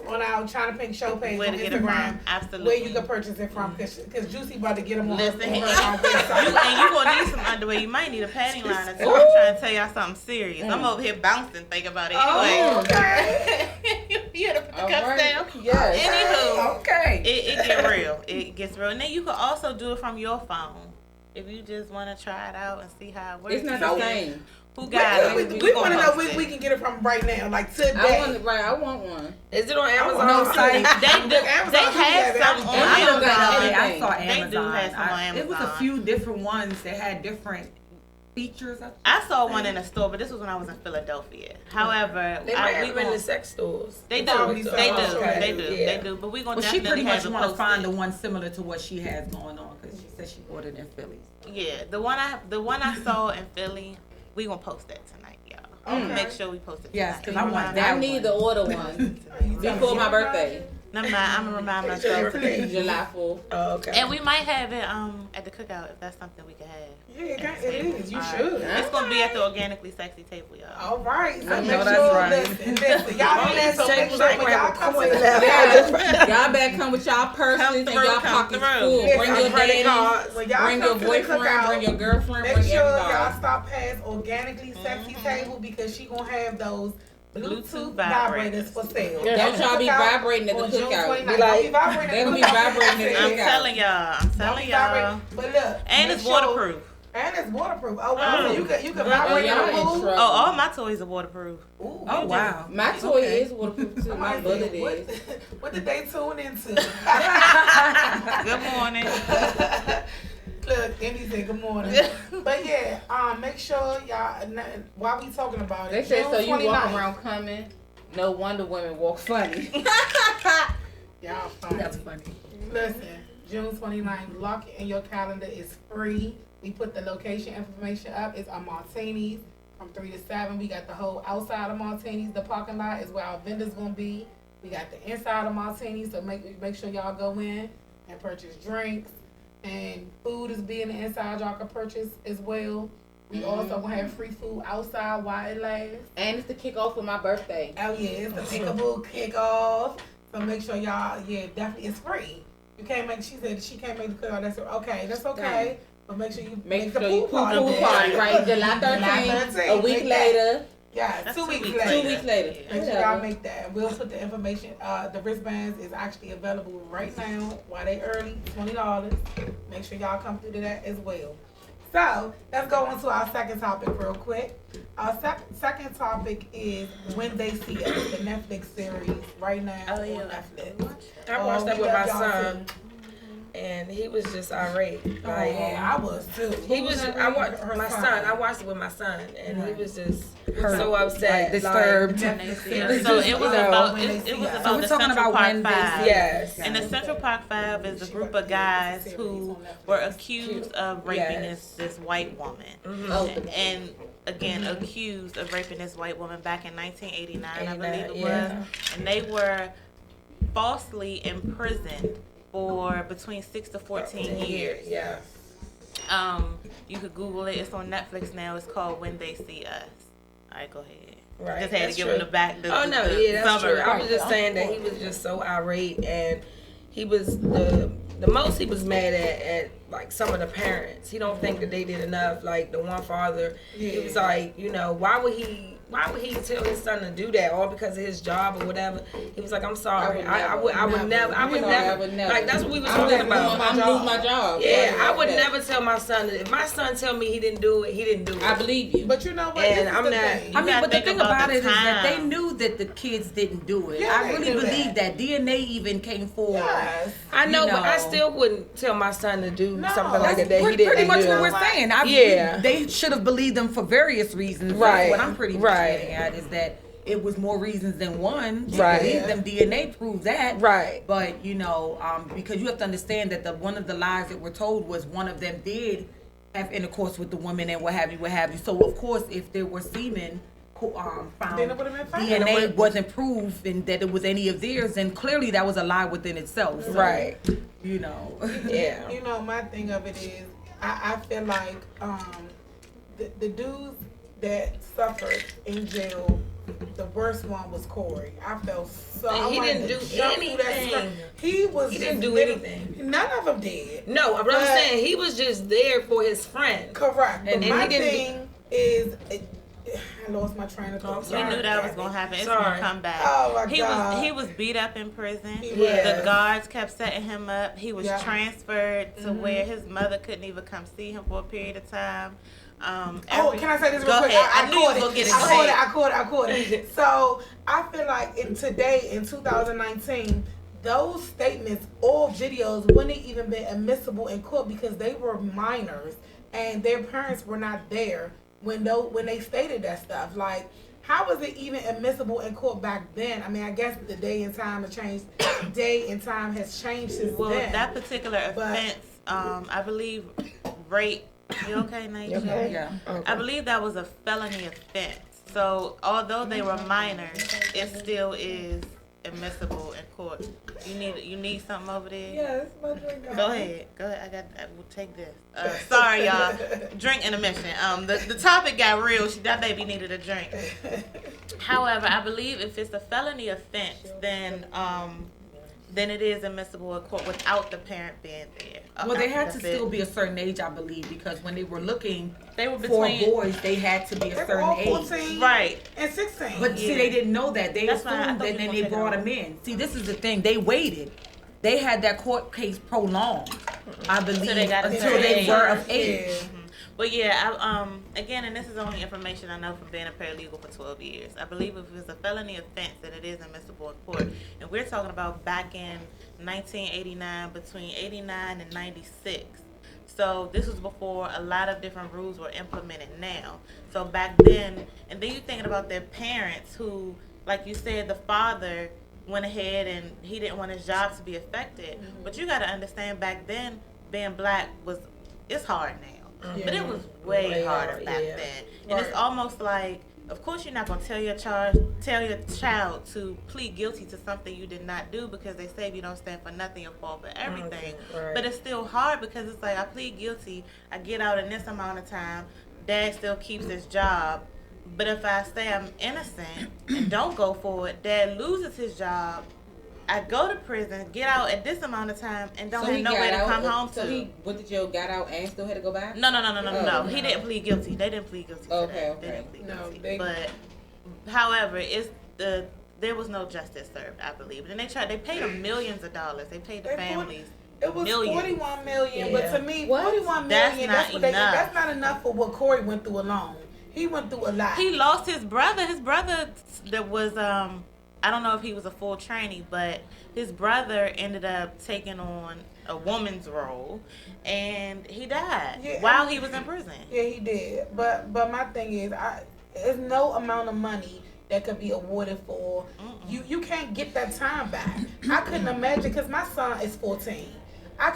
on our Chyna'Pink show page Where on to get it Instagram from? Absolutely. where you can purchase it from because Juicy about to get them on Listen, her and website. you gonna need some underwear. You might need a panty liner too. I'm trying to tell y'all something serious. I'm over here bouncing, thinking about it. Anyway, Oh, okay. you had to put the All cups right. down. Yes. Anywho, Okay. it get real. It gets real. And then you can also do it from your phone if you just want to try it out and see how it works. It's not So- the same. Who got We it? want to know post where it. we can get it from right now, like today. I want one. Is it on Amazon? No site. They do. Amazon They do have that. some on Amazon I looked got at Amazon. it. I everything. saw They Amazon. do have some on It was a Amazon. few different ones that had different features. I saw one in a store, but this was when I was in Philadelphia. However, They might we have been in gon- the sex stores. They do, Probably so. they do, Okay. they do, Yeah. they do. But we gonna Well, she definitely pretty much have it want to posted. find the one similar to what she has going on because she said she bought it in Philly. Yeah, the one I saw in Philly, we gonna post that tonight, y'all. Okay. Make sure we post it. Yes, tonight. 'cause I want I that need one. to order one before my birthday, Never mind, I'm gonna remind myself. July 4th. Oh, okay. And we might have it at the cookout if that's something we can have. Yeah, it is. You All right. should. It's gonna be at the Organically Sexy table, y'all. All right. So I make know sure, that's right. listen, y'all do that, so make sure when y'all come to the Y'all better come with y'all purses Come and through, y'all come pockets through. full. Yes, Bring I'm your credit daddy, cards. When y'all bring come your to the boyfriend, cookout, bring your girlfriend, make bring sure y'all everybody. stop past Organically Sexy Table because she gonna have those Bluetooth Bluetooth vibrators for sale. Don't y'all be vibrating at the On June cookout. 29th. Be Don't like- be vibrating They at gonna the be cookout. vibrating at the I'm cookout. telling y'all. I'm Don't telling be y'all. vibrating. But look, And make it's sure- waterproof. And it's waterproof. Oh wow, so you can Oh, vibrate in y'all the in pool. trouble. Oh, all my toys are waterproof. Ooh. Oh wow. My toy Okay. is waterproof too. My Somebody bullet said, what, is. what did they tune into? Good morning. Look, Indy said good morning. But yeah, make sure y'all, while we talking about it, They said June so you walk 29th. around coming. No wonder women walk funny. Y'all fine. That's funny. Listen, June 29th, lock it in your calendar. It's free. We put the location information up. It's a Martinis. from 3 to 7. We got the whole outside of Martinis. The parking lot is where our vendors gonna be. We got the inside of Martinis, so make sure y'all go in and purchase drinks. And food is being the inside y'all can purchase as well. We also gonna have free food outside while it lasts. And it's the kickoff for my birthday. Oh yeah, it's the Peekaboo kickoff. So make sure y'all, definitely it's free. You can't make. She said she can't make the cookout. That's okay. That's okay. But make sure you make the pool party. Right, July 13th. A week later. Yeah, That's 2 weeks 2 later. 2 weeks later. Make sure y'all make that. We'll put the information. The wristbands is actually available right now while they early, $20. Make sure y'all come through to that as well. So let's go on to our second topic real quick. Our second topic is When They See Us, the Netflix series right now on Netflix. I watched that with my son, and he was just irate. Like, I was too. He was. I watched my son. I watched it with my son, and he was just so upset, disturbed. So it was about it was about we're the talking Central about Park when they- Five. Yes. And the Central Park Five is a group of guys who were accused of raping this white woman. And again, accused of raping this white woman back in 1989, I believe it was. And they were falsely imprisoned for between 6 to 14 years. Yeah. You could Google it. It's on Netflix now. It's called When They See Us. All right, go ahead. Right. Just had That's to give true. him the back. That's true. I was just saying that he was just so irate, and he was the most he was mad at like some of the parents. He don't think that they did enough. Like the one father, he was like, why would he tell his son to do that, all because of his job or whatever? He was like, I'm sorry, I would never. Like that's what we was talking about. I'm lose my job. Yeah, I would never tell my son that. If my son tell me he didn't do it, he didn't do it. I believe you. But you know what? And This is I'm the not- thing. I mean, but the thing about it is that time. they knew that the kids didn't do it. Yeah, I they really knew believe that. DNA even came forward. Yes. I know, You but I know. still wouldn't tell my son to do No, something like that That's he didn't pretty much do. what we're saying. Yeah. They should have believed them for various reasons. Right, That's what I'm pretty much right. getting at is that it was more reasons than one. They Right. believed them. DNA proved that. Right. But because you have to understand that one of the lies that were told was one of them did have intercourse with the woman and what have you. So of course, if there were semen found, Then it would've been fine. DNA wasn't proved and that it was any of theirs, and clearly that was a lie within itself. So, Right. Yeah. My thing of it is, I feel like the dudes that suffered in jail, the worst one was Corey. I felt so. And I he wanted didn't to do jump through that anything. stuff. He didn't do anything. None of them did. No, but I'm saying he was just there for his friend. Correct. But And my he didn't thing is, I lost my train of thought. We knew that was gonna happen. It's Sorry. gonna come back. Oh my God. He was beat up in prison. He was. The guards kept setting him up. He was Yeah. transferred to where his mother couldn't even come see him for a period of time. Can I say this real Go quick? ahead. I I knew you caught was it. gonna get it. I caught it. So I feel like today in 2019, those statements or videos wouldn't even been admissible in court because they were minors and their parents were not there when they stated that stuff. Like, how was it even admissible in court back then? I mean, I guess the day and time has changed. Day and time has changed since Well, then. that particular offense, I believe, rape. You okay, Nate? Okay. Yeah. I believe that was a felony offense. So although they were minors, it still is admissible in court. You need something over there? Yes, my drink. Go ahead. I will take this. Sorry, y'all. Drink intermission. The topic got real. That baby needed a drink. However, I believe if it's a felony offense, then it is admissible in court without the parent being there. Well, they had to That's still it. be a certain age, I believe, because when they were looking They were for between boys, they had to be a They were certain all age. 14 right. and 16. But see, they didn't know that. They That's why I assumed thought that, you then were they gonna brought take them in. See, this is the thing. They waited. They had that court case prolonged, I believe, they got a until certain they age. were of age. Yeah. But yeah, again, and this is only information I know from being a paralegal for 12 years. I believe if it's a felony offense, then it is admissible in court. And we're talking about back in 1989, between 89 and 96. So this was before a lot of different rules were implemented now. So back then, and then you're thinking about their parents who, like you said, the father went ahead and he didn't want his job to be affected. But you got to understand, back then, being black it's hard now. But it was way harder back then. And it's almost like, of course, you're not gonna tell your child to plead guilty to something you did not do, because they say if you don't stand for nothing, you'll fall for everything. Right. But it's still hard, because it's like, I plead guilty, I get out in this amount of time, Dad still keeps his job. But if I say I'm innocent and don't go for it, Dad loses his job. I go to prison, get out at this amount of time, and don't have nowhere to come home to. So he went to jail, got out, and still had to go back? No. He didn't plead guilty. They didn't plead guilty. Okay. They didn't plead guilty. But, however, there was no justice served, I believe. And they paid them millions of dollars. They paid the families. It was millions. 41 million, but to me, 41 That's million, not enough. That's not enough for what Corey went through alone. He went through a lot. He lost his brother. His brother that was I don't know if he was a full trainee, but his brother ended up taking on a woman's role, and he died while he was in prison. Yeah, he did. But my thing is, there's no amount of money that could be awarded for. You can't get that time back. I couldn't imagine, because my son is 14.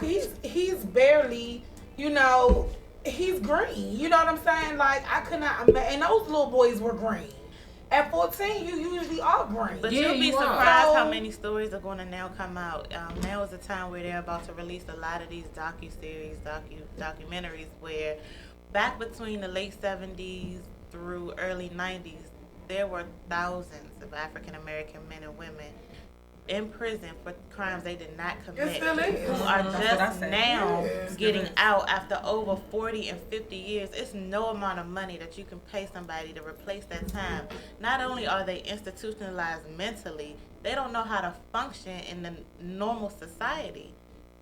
He's barely, he's green. You know what I'm saying? Like, I could not imagine. And those little boys were green. At 14, you usually are green. But you'll be surprised how many stories are going to now come out. Now is the time where they're about to release a lot of these docuseries, documentaries, where back between the late 70s through early 90s, there were thousands of African American men and women in prison for crimes they did not commit, who are just now getting out after over 40 and 50 years. It's no amount of money that you can pay somebody to replace that time. Not only are they institutionalized mentally, they don't know how to function in the normal society.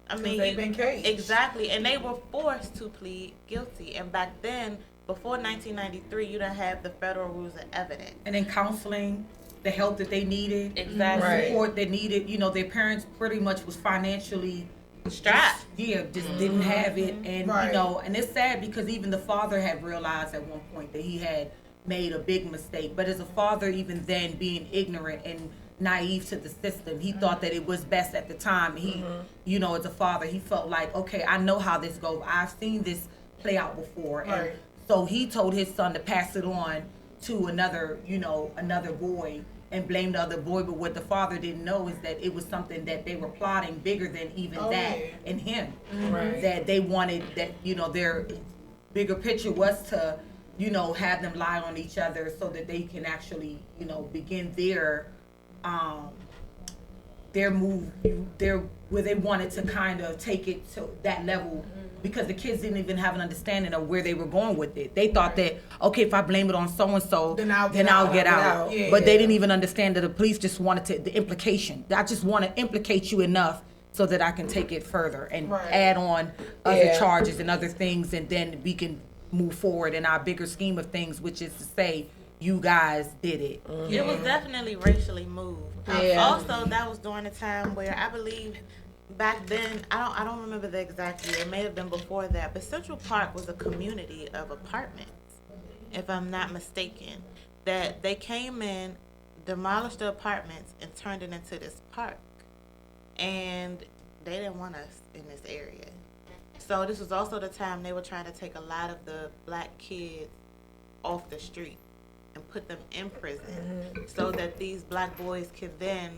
I mean, they've been caged. Exactly, and they were forced to plead guilty. And back then, before 1993, you didn't have the federal rules of evidence. And then counseling, the help that they needed, exactly, support they needed. Their parents pretty much was financially strapped. Just didn't have it, and and it's sad, because even the father had realized at one point that he had made a big mistake. But as a father, even then, being ignorant and naive to the system, he thought that it was best at the time. He, as a father, he felt like, okay, I know how this goes. I've seen this play out before, and so he told his son to pass it on to another boy, and blamed the other boy. But what the father didn't know is that it was something that they were plotting bigger than even and him. That they wanted that, their bigger picture was to, have them lie on each other so that they can actually, begin their move, where they wanted to kind of take it to that level. Because the kids didn't even have an understanding of where they were going with it. They thought that, okay, if I blame it on so-and-so, then I'll get out. Yeah. But they didn't even understand that the police just wanted the implication. I just want to implicate you enough so that I can take it further and add on other charges and other things, and then we can move forward in our bigger scheme of things, which is to say, you guys did it. It was definitely racially moved. Also, that was during a time where I believe, back then, I don't remember the exact year. It may have been before that, but Central Park was a community of apartments, if I'm not mistaken. That they came in, demolished the apartments, and turned it into this park. And they didn't want us in this area. So this was also the time they were trying to take a lot of the black kids off the street and put them in prison, so that these black boys could then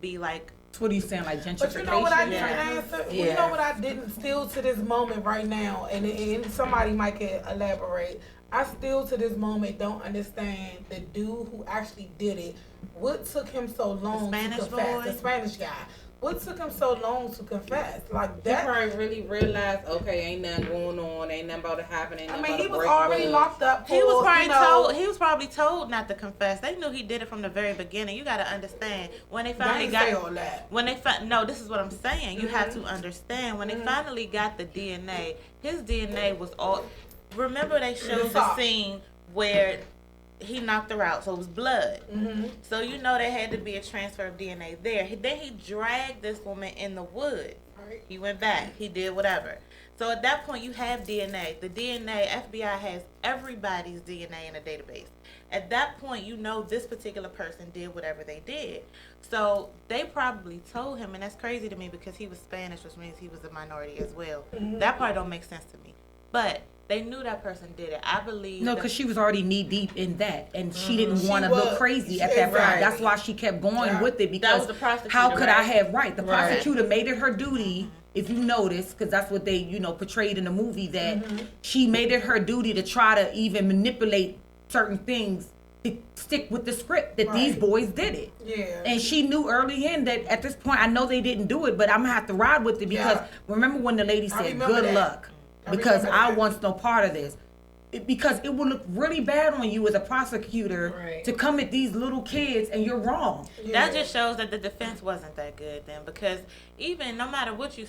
be like, what are you saying, like gentrification? But you know what I didn't answer? You know what I didn't, still to this moment right now, and somebody might can elaborate. I still to this moment don't understand the dude who actually did it. What took him so long to confess? The Spanish guy. What took him so long to confess? Like that. He probably really realized, okay, ain't nothing going on, ain't nothing about to happen. I mean, he was already locked up. He was probably told not to confess. They knew he did it from the very beginning. You got to understand, when they finally no, this is what I'm saying. You have to understand, when they finally got the DNA, his DNA was all. Remember, they showed the scene where he knocked her out, so it was blood. So there had to be a transfer of DNA there. Then he dragged this woman in the woods. He went back. He did whatever. So at that point, you have DNA. The DNA, FBI has everybody's DNA in a database. At that point, this particular person did whatever they did. So they probably told him, and that's crazy to me because he was Spanish, which means he was a minority as well. That part don't make sense to me. But they knew that person did it. I believe. No, because she was already knee deep in that, and she didn't want to look crazy at that point. That's why she kept going with it, because the prosecutor, how could I right? have the prosecutor made it her duty. If you notice, because that's what they portrayed in the movie, that she made it her duty to try to even manipulate certain things to stick with the script that these boys did it. Yeah. And she knew early in that at this point, I know they didn't do it, but I'm gonna have to ride with it, because remember when the lady said, "Good luck," because I want no part of this. Because it would look really bad on you as a prosecutor to come at these little kids, and you're wrong. That just shows that the defense wasn't that good then, because even no matter what you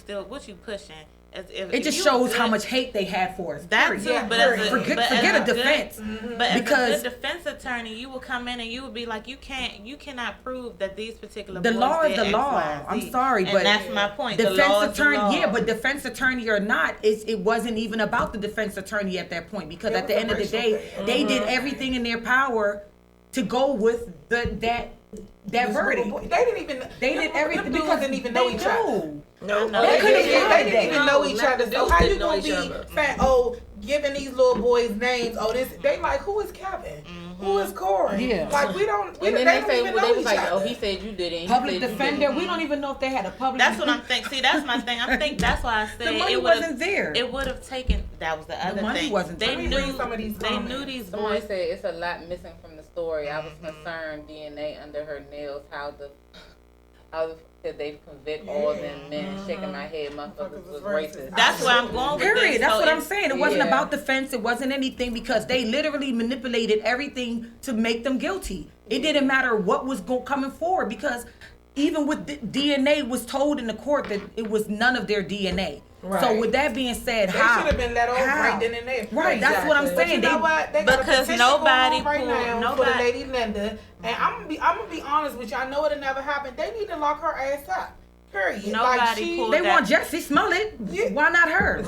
pushing, it just shows how much hate they had for us. That too, but forget a defense. But because as a good defense attorney, you will come in and you will be like, you cannot prove that these particular the boys law is did the X, law. Y, and Z. I'm sorry, and but that's my point. Defense the law is attorney, the law. but defense attorney or not, it wasn't even about the defense attorney at that point, because at the end of the day, they did everything in their power to go with that verdict. They did everything because they didn't even know each other. No, They didn't even know each not other. the So dudes how you didn't know gonna each be other. giving these little boys names? They like, who is Kevin? Who is Corey? Yeah. Like we don't. And then they they don't say, even well, know they was each like, other. oh, he said you did it. Public defender, we don't even know if they had a public. That's what I'm thinking. See, that's my thing. I think that's why I said The money it wasn't there. It would have taken. That was the other money thing. wasn't They there. knew. Some of these They comments. knew these Somebody boys. said it's a lot missing from the story. I was concerned DNA under her nails. How could they convict all them men? Shaking my head, motherfuckers was racist. That's where I'm going with Period. this. That's So what I'm it's- saying. It wasn't Yeah. about defense. It wasn't anything, because they literally manipulated everything to make them guilty. It didn't matter what was coming forward, because even with DNA was told in the court that it was none of their DNA. Right. So with that being said, They how? should have been let off How? right then and there. Right, that's what I'm But saying. you know what? They got a Because petition nobody going on right pulled- now for the nobody- lady Linda, and I'm gonna be honest with you. I know it'll never happen. They need to lock her ass up. Period. Nobody pulled They that- want Jesse Smollett. Yeah. Why not her?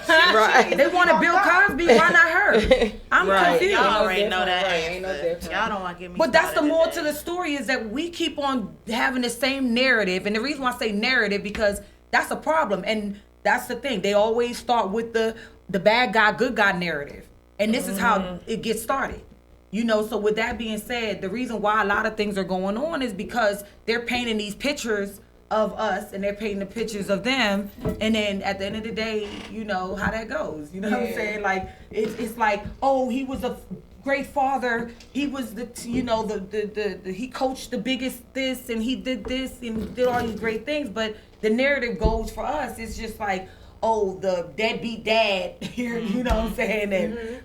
Right. They wanted Bill Cosby. Why not her? I'm Right. confused. Y'all already different, know that right, ain't no answer. different. Y'all don't want to give me. But that's the started moral today. to the story, is that we keep on having the same narrative. And the reason why I say narrative, because that's a problem. And that's the thing. They always start with the bad guy, good guy narrative. And this is how it gets started. So with that being said, the reason why a lot of things are going on is because they're painting these pictures of us, and they're painting the pictures of them, and then at the end of the day, how that goes. You know what I'm saying? Like it's like, oh, he was a great father. He was the he coached the biggest this, and he did this and did all these great things. But the narrative goes for us, it's just like, oh, the deadbeat dad here, you know what I'm saying? And,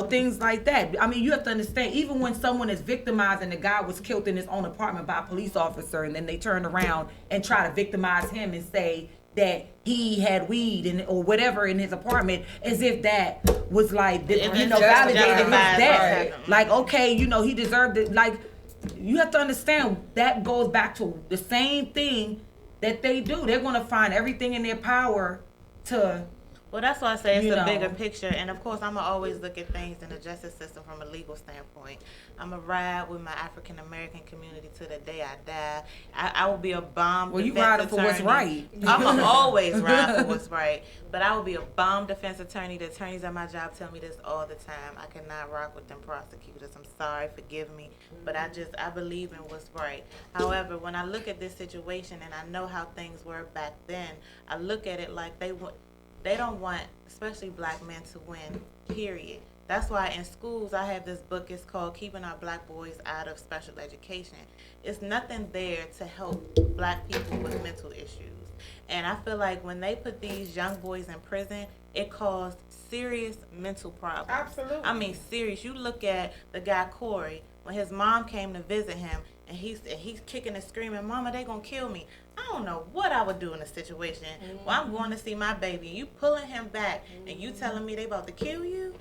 things like that. I mean, you have to understand, even when someone is victimized and the guy was killed in his own apartment by a police officer, and then they turn around and try to victimize him and say that he had weed or whatever in his apartment, as if that was like, validated his death. Right. Like, okay, he deserved it. Like, you have to understand, that goes back to the same thing that they do. They're going to find everything in their power to... Well, that's why I say it's a bigger picture. And of course, I'm going to always look at things in the justice system from a legal standpoint. I'm going to ride with my African American community to the day I die. I will be a bomb Well, you defense riding for what's attorney. right. I'm going to always ride for what's right. But I will be a bomb defense attorney. The attorneys at my job tell me this all the time. I cannot rock with them prosecutors. I'm sorry, forgive me. But I believe in what's right. However, when I look at this situation and I know how things were back then, I look at it like they don't want, especially black men, to win, period. That's why in schools I have this book, it's called Keeping Our Black Boys Out of Special Education. It's nothing there to help black people with mental issues. And I feel like when they put these young boys in prison, it caused serious mental problems. Absolutely. I mean, serious. You look at the guy Corey, when his mom came to visit him, and he's kicking and screaming, "Mama, they gonna kill me." I don't know what I would do in a situation where I'm going to see my baby, and you pulling him back, and you telling me they about to kill you.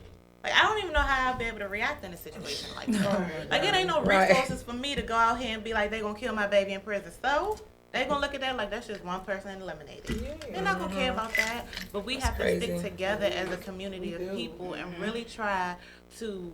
Like, I don't even know how I'd be able to react in a situation like that. Like, it ain't no resources for me to go out here and be like, they gonna kill my baby in prison. So they gonna look at that like that's just one person eliminated. They're not gonna care about that. But we have to stick together as a community of people and really try to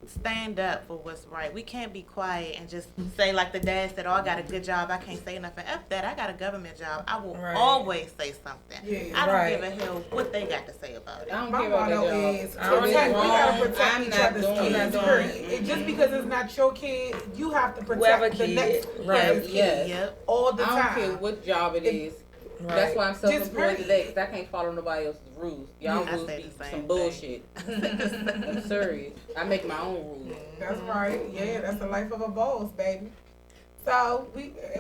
stand up for what's right. We can't be quiet and just say like the dad said, "Oh, I got a good job. I can't say nothing." F that. I got a government job. I will always say something. Yeah, I don't give a hell what they got to say about it. I don't My care about motto that is job. we gotta protect I'm each not other's doing kids. that. Period. Just because it's not your kid, you have to Whoever protect the kid. next Right. person's kid Yep. all the I don't time. care what job it is. Right. That's why I'm self-employed period. today, because I can't follow nobody else's rules. Y'all I rules say be the same some thing. bullshit. I'm serious. I make my own rules. That's right. Yeah, that's the life of a boss, baby. So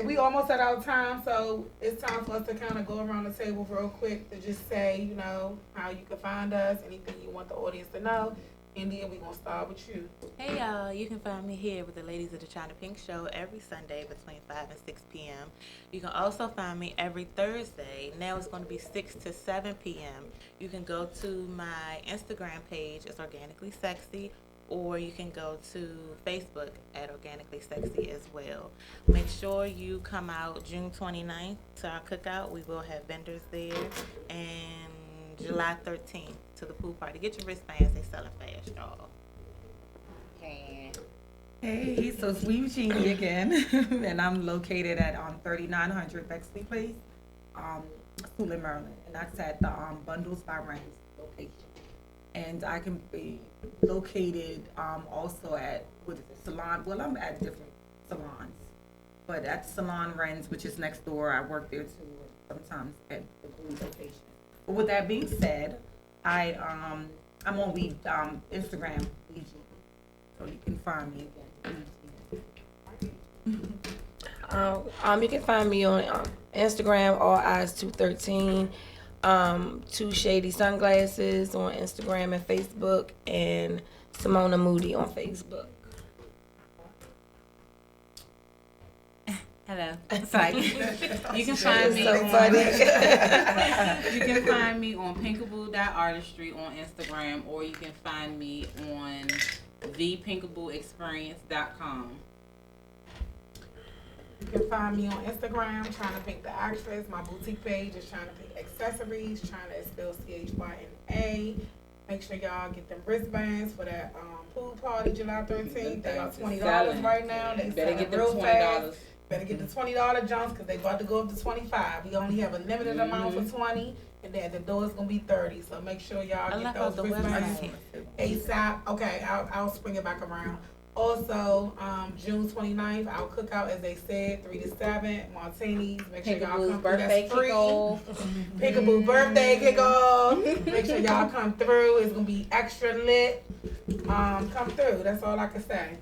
we almost at our time, so it's time for us to kind of go around the table real quick to just say, you know, how you can find us, anything you want the audience to know. India, we're going to start with you. Hey y'all, you can find me here with the ladies of the Chyna'Pink show every Sunday between 5 and 6 p.m. You can also find me every Thursday. Now it's going to be 6 to 7 p.m. You can go to my Instagram page, it's Organically Sexy, or you can go to Facebook at Organically Sexy as well. Make sure you come out June 29th to our cookout. We will have vendors there. And July 13th to the pool party. Get your wristbands, they selling fast, y'all. Hey, so it's WeaveGenie again, and I'm located at 3900 Bexley Place, Suitland, Maryland, and that's at the Bundles by Rams location. And I can be located also at Salon. Well, I'm at different salons, but at Salon Ren's, which is next door, I work there too. Sometimes at the Blue location. But with that being said, I'm on Instagram, WeaveGenie, so you can find me again. You can find me on Instagram, All Eyes 213, Two Shady Sunglasses on Instagram and Facebook, and Simona Moody on Facebook. Hello. Sorry. You can find me So on funny. you can find me on pinkaboo.artistry on Instagram, or you can find me on thepinkabooexperience.com. You can find me on Instagram, Chyna'Pink the actress. My boutique page is Chyna'Pink Accessories. China is spelled CHYNA. Make sure y'all get them wristbands for that pool party July 13th. They are $20 right now. They Better get them real $20. fast. Better get the $20 jumps because they about to go up to 25. We only have a limited amount for 20, and then the door is gonna be 30. So make sure y'all get those wristbands ASAP. Okay, I'll spring it back around. Also, June 29th, our cookout, as they said, 3 to 7, martinis. Make sure y'all come through. That's free. Pinkaboo birthday kickoff. Make sure y'all come through. It's gonna be extra lit. Come through. That's all I can say.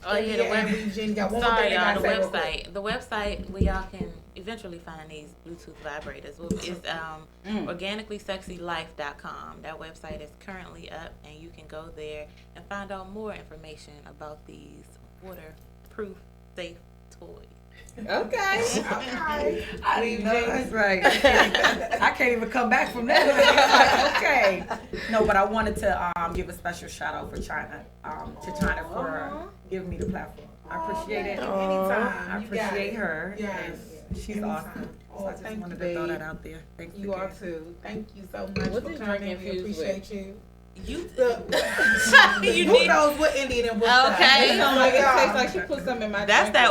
Oh yeah, the WeaveGenie got one more Sorry, thing y'all. to The say real quick. website where y'all can eventually find these Bluetooth vibrators is organicallysexylife.com. That website is currently up, and you can go there and find out more information about these waterproof, safe toys. Okay. I didn't know that's right. I can't even come back from that. Okay. No, but I wanted to give a special shout out for China, to China for giving me the platform. I appreciate it. Anytime. I appreciate her. Yes. And she's awesome. So I just thank wanted you, to throw babe. that out there. Thanks You again. are too. Thank you so much What for is coming. drink We infused appreciate you. You Who knows what Indian and what Okay. It sounds like it tastes like she put something in my That's drink. that